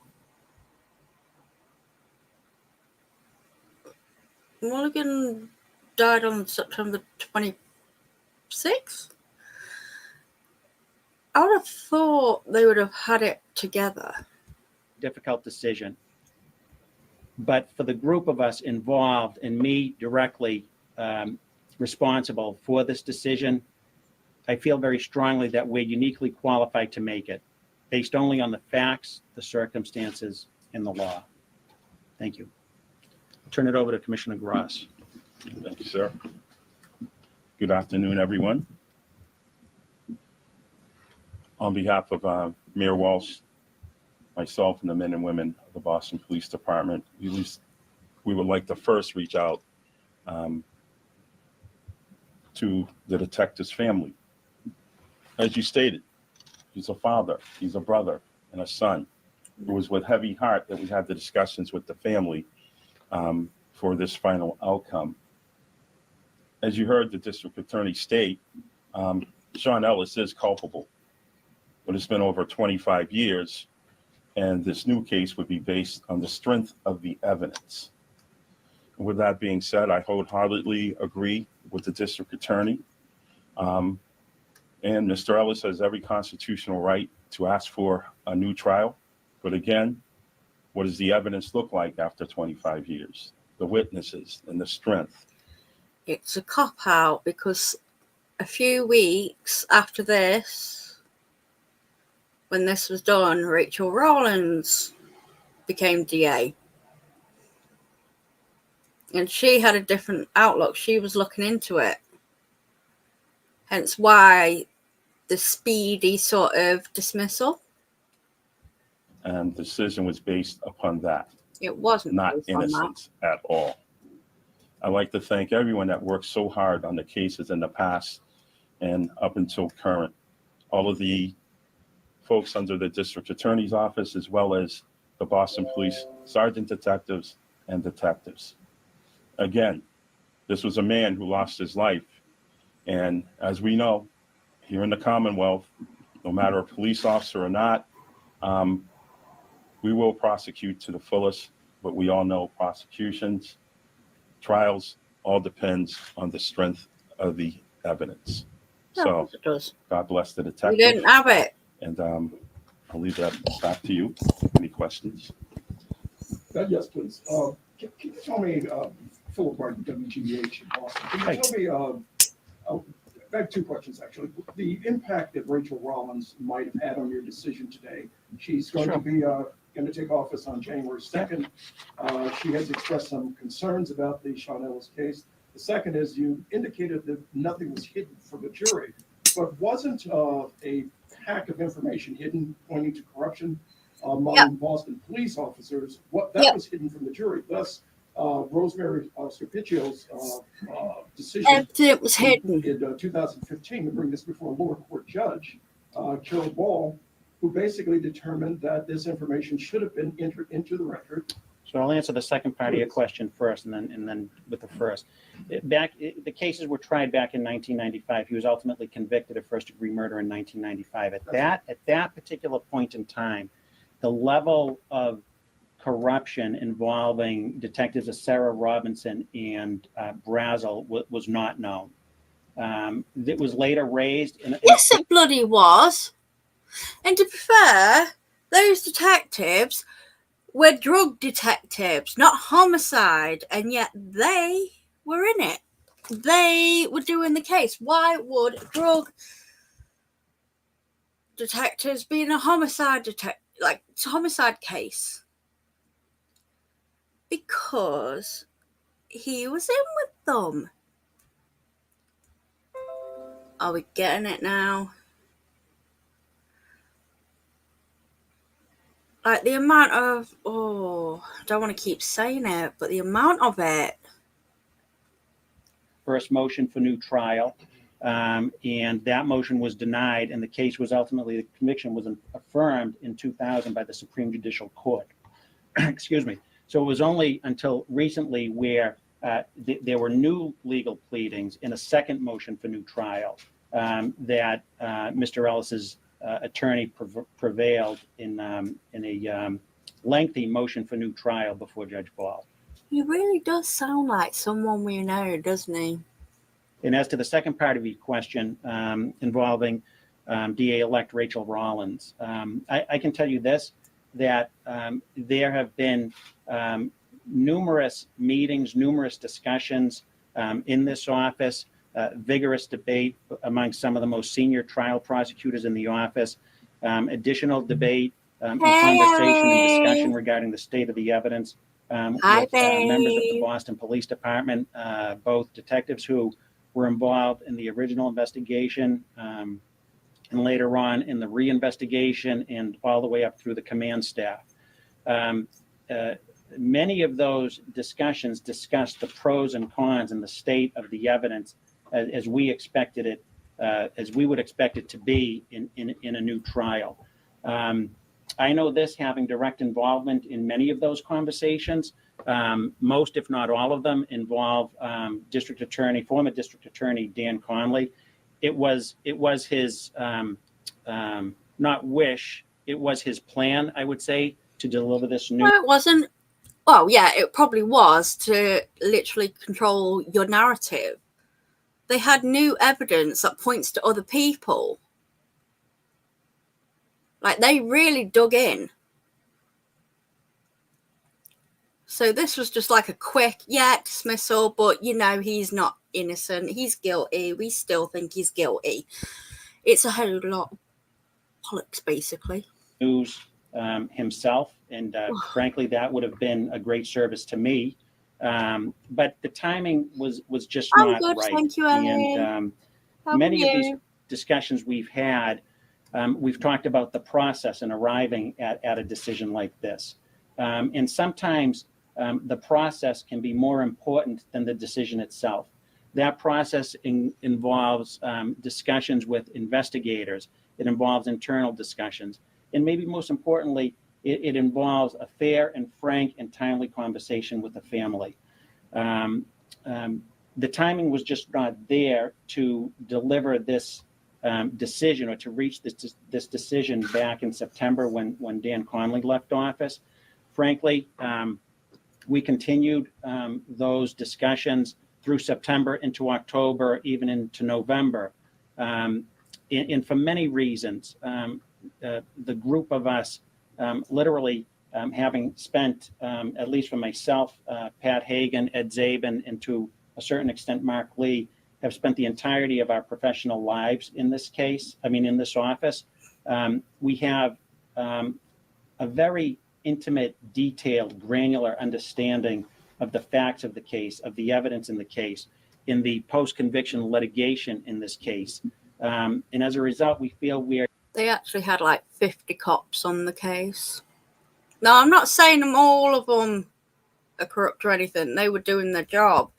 Mulligan died on September 26th? I would have thought they would have had it together. difficult decision. But for the group of us involved and me directly responsible for this decision, I feel very strongly that we're uniquely qualified to make it, based only on the facts, the circumstances, and the law. Thank you. Turn it over to Commissioner Gross. Thank you, sir. Good afternoon, everyone. On behalf of Mayor Walsh, myself, and the men and women of the Boston Police Department, we would like to first reach out to the detective's family. As you stated, he's a father, he's a brother, and a son. It was with heavy heart that we had the discussions with the family for this final outcome. As you heard the district attorney state, Sean Ellis is culpable, but it's been over 25 years, and this new case would be based on the strength of the evidence. And with that being said, I wholeheartedly agree with the district attorney. And Mr. Ellis has every constitutional right to ask for a new trial. But again, what does the evidence look like after 25 years? The witnesses and the strength. It's a cop-out because a few weeks after this, when this was done, Rachel Rawlins became DA. And she had a different outlook. She was looking into it. Hence why the speedy sort of dismissal. And the decision was based upon that. It wasn't Not based on that. innocence at all. I'd like to thank everyone that worked so hard on the cases in the past and up until current. All of the folks under the district attorney's office, as well as the Boston Police sergeant detectives and detectives. Again, this was a man who lost his life. And as we know, here in the Commonwealth, no matter a police officer or not, we will prosecute to the fullest, but we all know prosecutions, trials, all depends on the strength of the evidence. So It does. God bless the We detective. didn't have it. And I'll leave that back to you. Any questions? Yes, please. Can you tell me, Philip Martin, WGBH in Boston, can you tell me, I have two questions actually. The impact that Rachel Rawlins might have had on your decision today. She's going to be going to take office on January 2nd. She has expressed some concerns about the Sean Ellis case. The second is you indicated that nothing was hidden from the jury, but wasn't a pack of information hidden pointing to corruption among Boston police officers? What that was hidden from the jury. Thus, Rosemary Scarpicchio's decision It was hidden. in 2015 to bring this before a lower court judge, Carol Ball, who basically determined that this information should have been entered into the record. So I'll answer the second part of your question first, and then with the first. The cases were tried back in 1995. He was ultimately convicted of first-degree murder in 1995. At that particular point in time, the level of corruption involving detectives Sarah Robinson and Brazel was not known. It was later raised. Yes, it bloody was. And to be fair, those detectives were drug detectives, not homicide, and yet they were in it. They were doing the case. Why would drug detectives be in a homicide homicide case? Because he was in with them. Are we getting it now? Like the amount of, I don't want to keep saying it, but the amount of it. First motion for new trial, and that motion was denied, and the case was ultimately, the conviction was affirmed in 2000 by the Supreme Judicial Court. Excuse me. So it was only until recently where there were new legal pleadings in a second motion for new trial that Mr. Ellis's attorney prevailed in a lengthy motion for new trial before Judge Ball. He really does sound like someone we know, doesn't he? And as to the second part of your question involving DA-elect Rachel Rollins, I can tell you this, that there have been numerous meetings, numerous discussions in this office, vigorous debate among some of the most senior trial prosecutors in the office, additional debate and conversation and discussion regarding the state of the evidence with members of the Boston Police Department, both detectives who were involved in the original investigation and later on in the reinvestigation and all the way up through the command staff. Many of those discussions discussed the pros and cons and the state of the evidence as we expected it, as we would expect it to be in a new trial. I know this, having direct involvement in many of those conversations. Most, if not all of them, involve former District Attorney Dan Conley. It was his not wish, it was his plan, I would say, to deliver this new. No, it wasn't. Well, yeah, it probably was to literally control your narrative. They had new evidence that points to other people. Like, they really dug in. So this was just like a quick, dismissal, but, you know, he's not innocent. He's guilty. We still think he's guilty. It's a whole lot of bollocks, basically. News himself, and frankly, that would have been a great service to me. But the timing was just not right. Thank you, Ellie. And many of these discussions we've had, we've talked about the process and arriving at a decision like this. And sometimes the process can be more important than the decision itself. That process involves discussions with investigators. It involves internal discussions. And maybe most importantly, it involves a fair and frank and timely conversation with the family. The timing was just not there to deliver this decision, or to reach this decision back in September when Dan Conley left office. Frankly, we continued those discussions through September into October, even into November. And for many reasons, the group of us literally having spent, at least for myself, Pat Hagan, Ed Zabin, and to a certain extent Mark Lee, have spent the entirety of our professional lives in this case, in this office. We have a very intimate, detailed, granular understanding of the facts of the case, of the evidence in the case, in the post-conviction litigation in this case. And as a result, we feel They actually had like 50 cops on the case. Now, I'm not saying all of them are corrupt or anything. They were doing their job.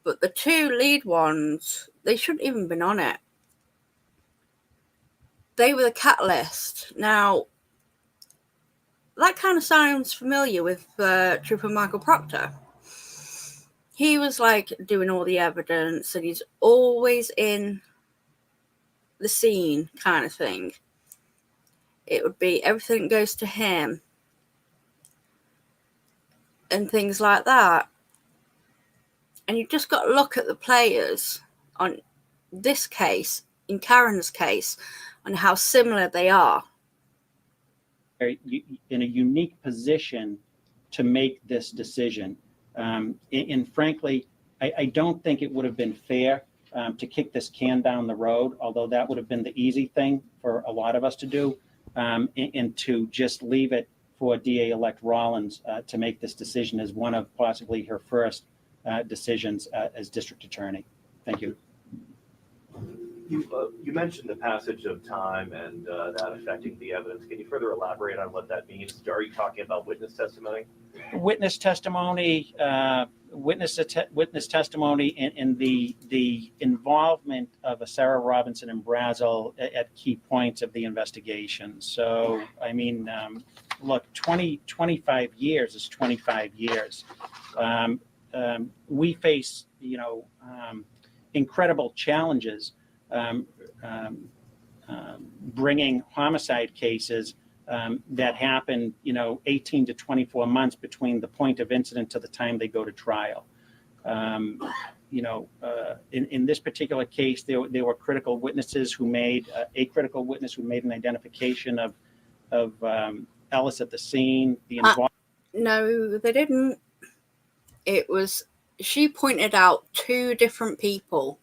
But the two lead ones, they shouldn't even been on it. They were the catalyst. Now, that kind of sounds familiar with Trooper Michael Proctor. He was like doing all the evidence, and he's always in the scene kind of thing. It would be everything goes to him and things like that. And you've just got to look at the players on this case, in Karen's case, and how similar they are. In a unique position to make this decision. And frankly, I don't think it would have been fair to kick this can down the road, although that would have been the easy thing for a lot of us to do, and to just leave it for DA-elect Rollins to make this decision as one of possibly her first decisions as district attorney. Thank you. You mentioned the passage of time and that affecting the evidence. Can you further elaborate on what that means? Are you talking about witness testimony? Witness testimony, witness testimony, and the involvement of a Sarah Robinson and Brazel at key points of the investigation. So, look, 25 years is 25 years. We face, incredible challenges bringing homicide cases that happen, 18 to 24 months between the point of incident to the time they go to trial. In this particular case, there were critical witnesses who made a critical witness who made an identification of Ellis at the scene. No, they didn't. It was, she pointed out 2 different people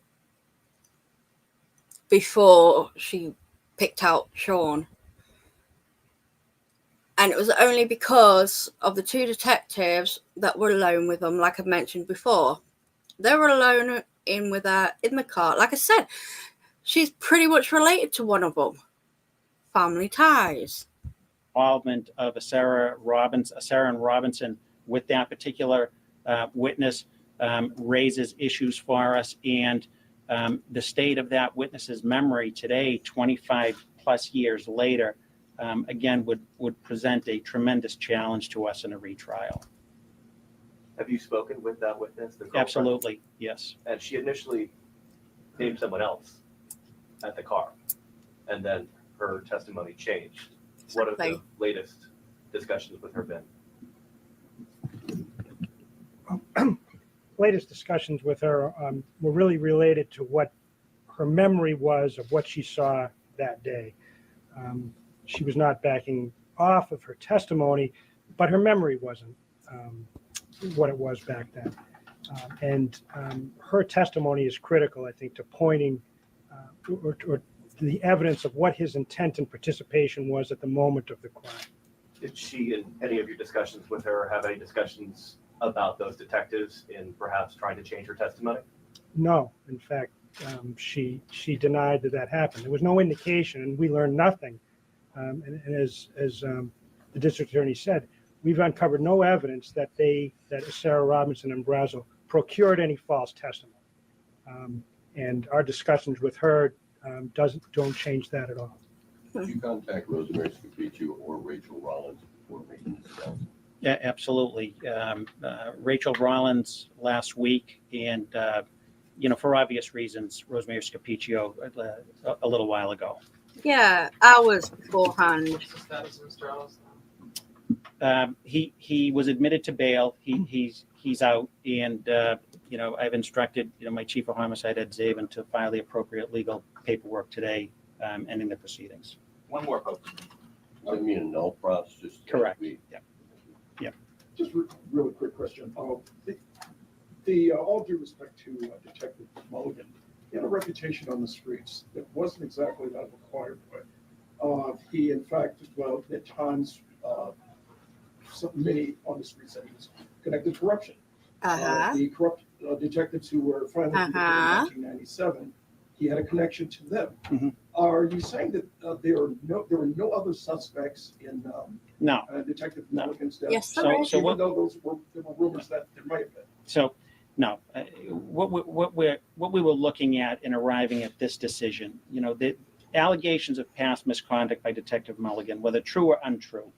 before she picked out Sean. And it was only because of the 2 detectives that were alone with them, like I mentioned before. They were alone with her in the car. Like I said, she's pretty much related to one of them. Family ties. Involvement of Sarah and Robinson with that particular witness raises issues for us, and the state of that witness's memory today, 25 plus years later, again would present a tremendous challenge to us in a retrial. Have you spoken with that witness? Absolutely, yes. And she initially named someone else at the car, and then her testimony changed. What have the latest discussions with her been? Latest discussions with her were really related to what her memory was of what she saw that day. She was not backing off of her testimony, but her memory wasn't what it was back then. And her testimony is critical, I think, to pointing or the evidence of what his intent and participation was at the moment of the crime. Did she, in any of your discussions with her, have any discussions about those detectives in perhaps trying to change her testimony? No, in fact, she denied that happened. There was no indication, and we learned nothing. And as the district attorney said, we've uncovered no evidence that Sarah Robinson and Brazel procured any false testimony. And our discussions with her don't change that at all. Did you contact Rosemary Scapiccio or Rachel Rollins before making this announcement? Yeah, absolutely. Rachel Rollins last week, and for obvious reasons, Rosemary Scapiccio a little while ago. Yeah, hours beforehand. He was admitted to bail. He's out, and I've instructed my chief of homicide, Ed Zabin, to file the appropriate legal paperwork today, ending the proceedings. One more, folks. I mean, a null process. Just correct. Yeah. Just really quick question. All due respect to Detective Mulligan, he had a reputation on the streets that wasn't exactly that required, but he, in fact, at times, many on the streets said he was connected to corruption. The corrupt detectives who were finally convicted in 1997, he had a connection to them. Mm-hmm. Are you saying that there were no other suspects in No. Detective Mulligan's death? Yes, there is. Even though there were rumors that there might have been. So, no. What we were looking at in arriving at this decision, the allegations of past misconduct by Detective Mulligan, whether true or untrue,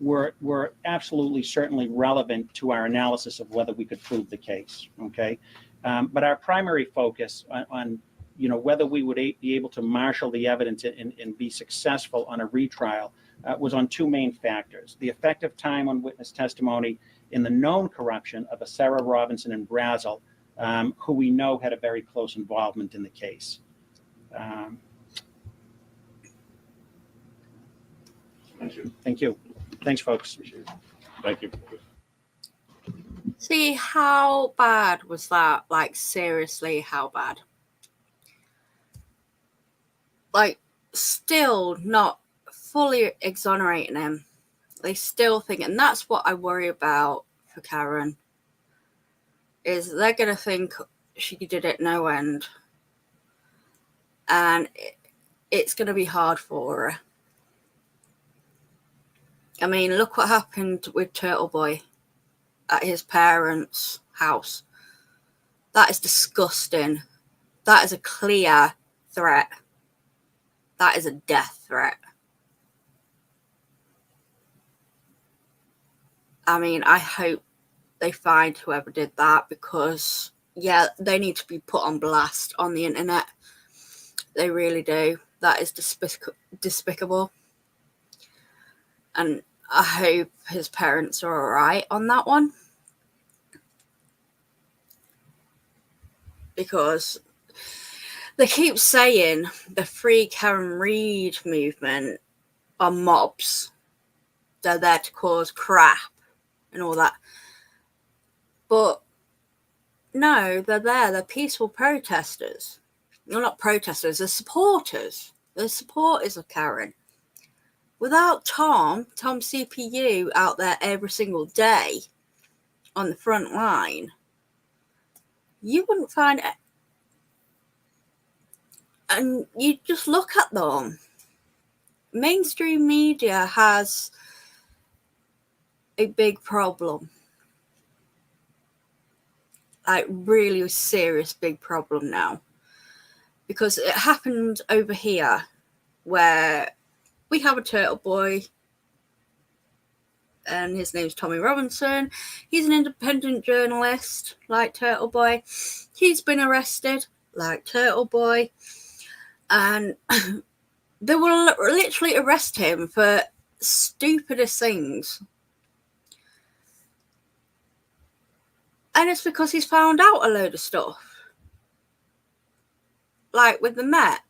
were absolutely certainly relevant to our analysis of whether we could prove the case. Okay, but our primary focus on whether we would be able to marshal the evidence and be successful on a retrial was on 2 main factors: the effective time on witness testimony in the known corruption of Sarah Robinson and Brazel, who we know had a very close involvement in the case. Thank you. Thanks, folks. Thank you. See, how bad was that? Like, seriously, how bad? Like, still not fully exonerating him. They still think, and that's what I worry about for Karen, is they're going to think she did it no end. And it's going to be hard for her. I mean, look what happened with Turtle Boy at his parents' house. That is disgusting. That is a clear threat. That is a death threat. I mean, I hope they find whoever did that, because, yeah, they need to be put on blast on the internet. They really do. That is despicable. And I hope his parents are all right on that one. Because they keep saying the Free Karen Reid movement are mobs. They're there to cause crap and all that. But no, they're there. They're peaceful protesters. They're not protesters, they're supporters. They're supporters of Karen. Without Tom CPU out there every single day on the front line, you wouldn't find it. And you just look at them. Mainstream media has a big problem. Like, really serious big problem now. Because it happened over here where we have a turtle boy, and his name's Tommy Robinson. He's an independent journalist, like Turtle Boy. He's been arrested, like Turtle Boy. And they will literally arrest him for stupidest things. And it's because he's found out a load of stuff. Like with the Met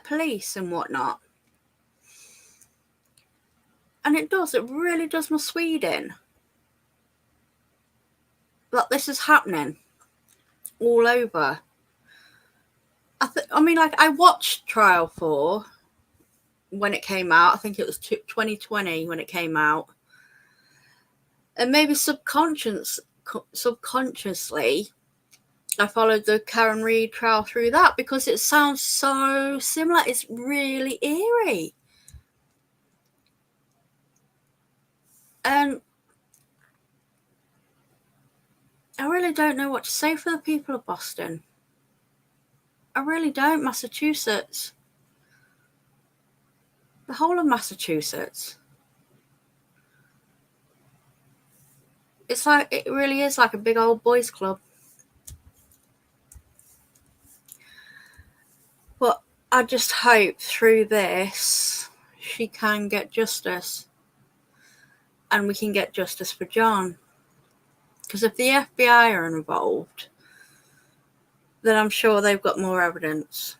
Police and whatnot. And it really does my Sweden. That this is happening all over. I mean, like, I watched Trial 4 when it came out. I think it was 2020 when it came out. And maybe subconsciously, I followed the Karen Reid trial through that because it sounds so similar. It's really eerie. And I really don't know what to say for the people of Boston. I really don't. Massachusetts. The whole of Massachusetts. It's like, it really is like a big old boys club. But I just hope through this she can get justice. And we can get justice for John. Because if the FBI are involved, then I'm sure they've got more evidence.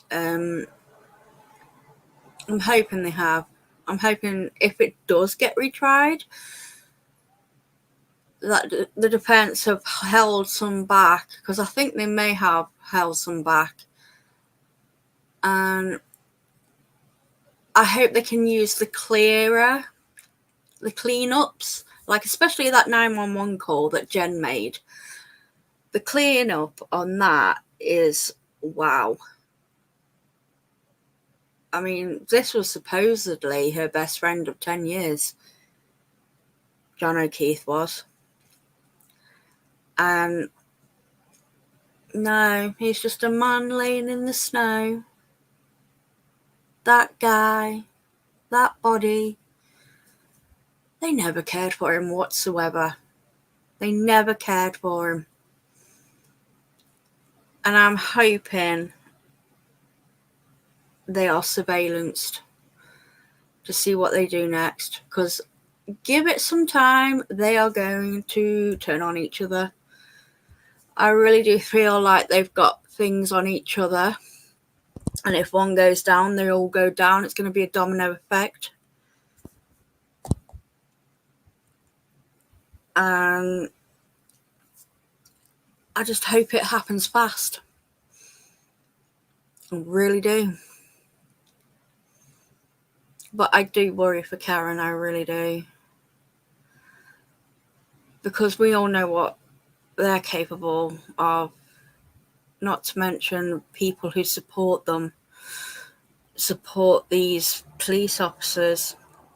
I'm hoping they have. I'm hoping if it does get retried, that the defense have held some back, because I think they may have held some back. And I hope they can use the cleanups, like especially that 911 call that Jen made. The cleanup on that is wow. I mean, this was supposedly her best friend of 10 years. John O'Keefe was. And no, he's just a man laying in the snow. That guy, that body, they never cared for him whatsoever. They never cared for him. And I'm hoping they are surveillanced to see what they do next. Because give it some time, they are going to turn on each other. I really do feel like they've got things on each other. And if one goes down, they all go down. It's going to be a domino effect. And I just hope it happens fast. I really do. But I do worry for Karen, I really do. Because we all know what they're capable of. Not to mention people who support them. Support these police officers.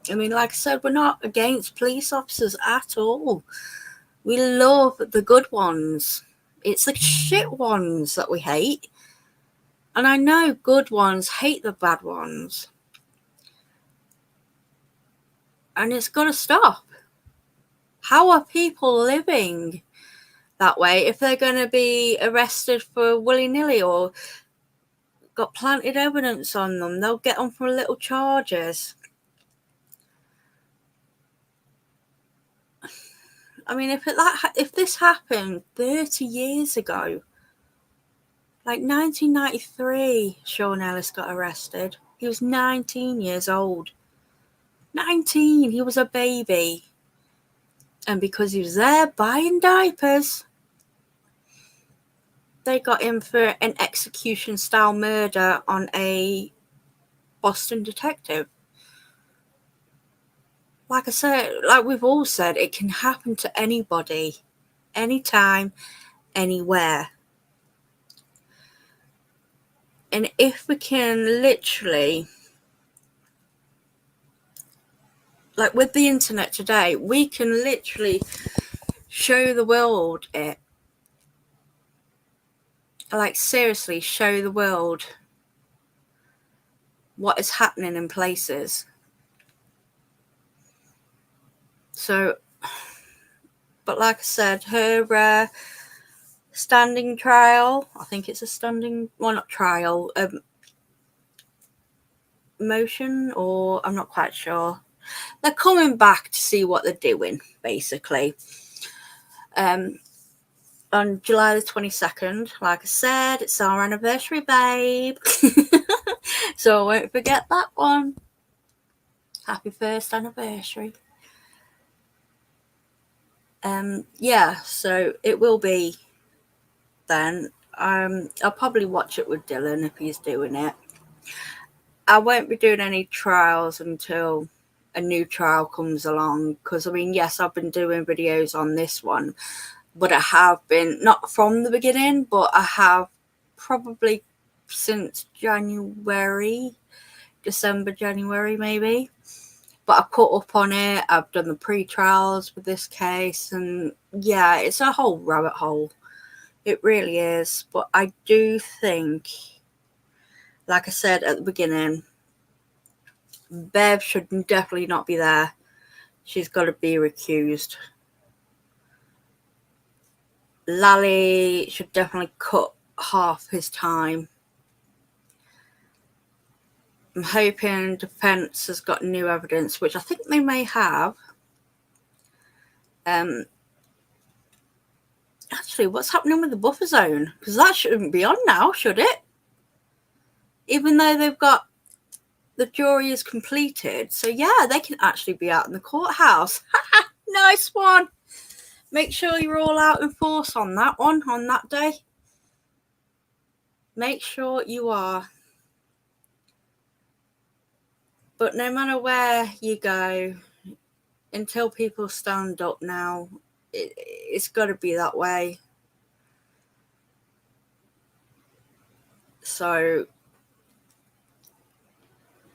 I mean, like I said, we're not against police officers at all. We love the good ones. It's the shit ones that we hate. And I know good ones hate the bad ones. And it's got to stop. How are people living that way if they're going to be arrested for willy-nilly or got planted evidence on them? They'll get on for little charges. I mean, if this happened 30 years ago, like 1993, Sean Ellis got arrested. He was 19 years old. 19, he was a baby. And because he was there buying diapers, they got him for an execution-style murder on a Boston detective. Like I said, like we've all said, it can happen to anybody, anytime, anywhere. And if we can literally, like with the internet today, we can literally show the world it. Like seriously, show the world what is happening in places. So, but like I said, her standing trial, I think it's a standing, well, not trial, motion, or I'm not quite sure. They're coming back to see what they're doing, basically. On July the 22nd, like I said, it's our anniversary, babe. So I won't forget that one. Happy first anniversary. Yeah, so it will be then. I'll probably watch it with Dylan if he's doing it. I won't be doing any trials until a new trial comes along, because I mean, yes, I've been doing videos on this one, but I have been, not from the beginning, but I have probably since January, December, January maybe. But I caught up on it. I've done the pre-trials with this case, and yeah, it's a whole rabbit hole. It really is. But I do think, like I said at the beginning, Bev should definitely not be there. She's got to be recused. Lally should definitely cut half his time. I'm hoping defense has got new evidence, which I think they may have. Actually, what's happening with the buffer zone? Because that shouldn't be on now, should it? Even though they've got, the jury is completed. So yeah, they can actually be out in the courthouse. Nice one. Make sure you're all out in force on that one, on that day. Make sure you are. But no matter where you go, until people stand up now, it's got to be that way. So,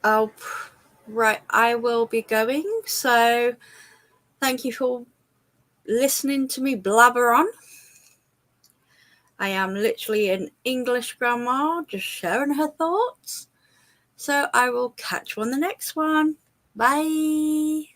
I will be going. So, thank you for listening to me blabber on. I am literally an English grandma, just sharing her thoughts. So, I will catch you on the next one. Bye.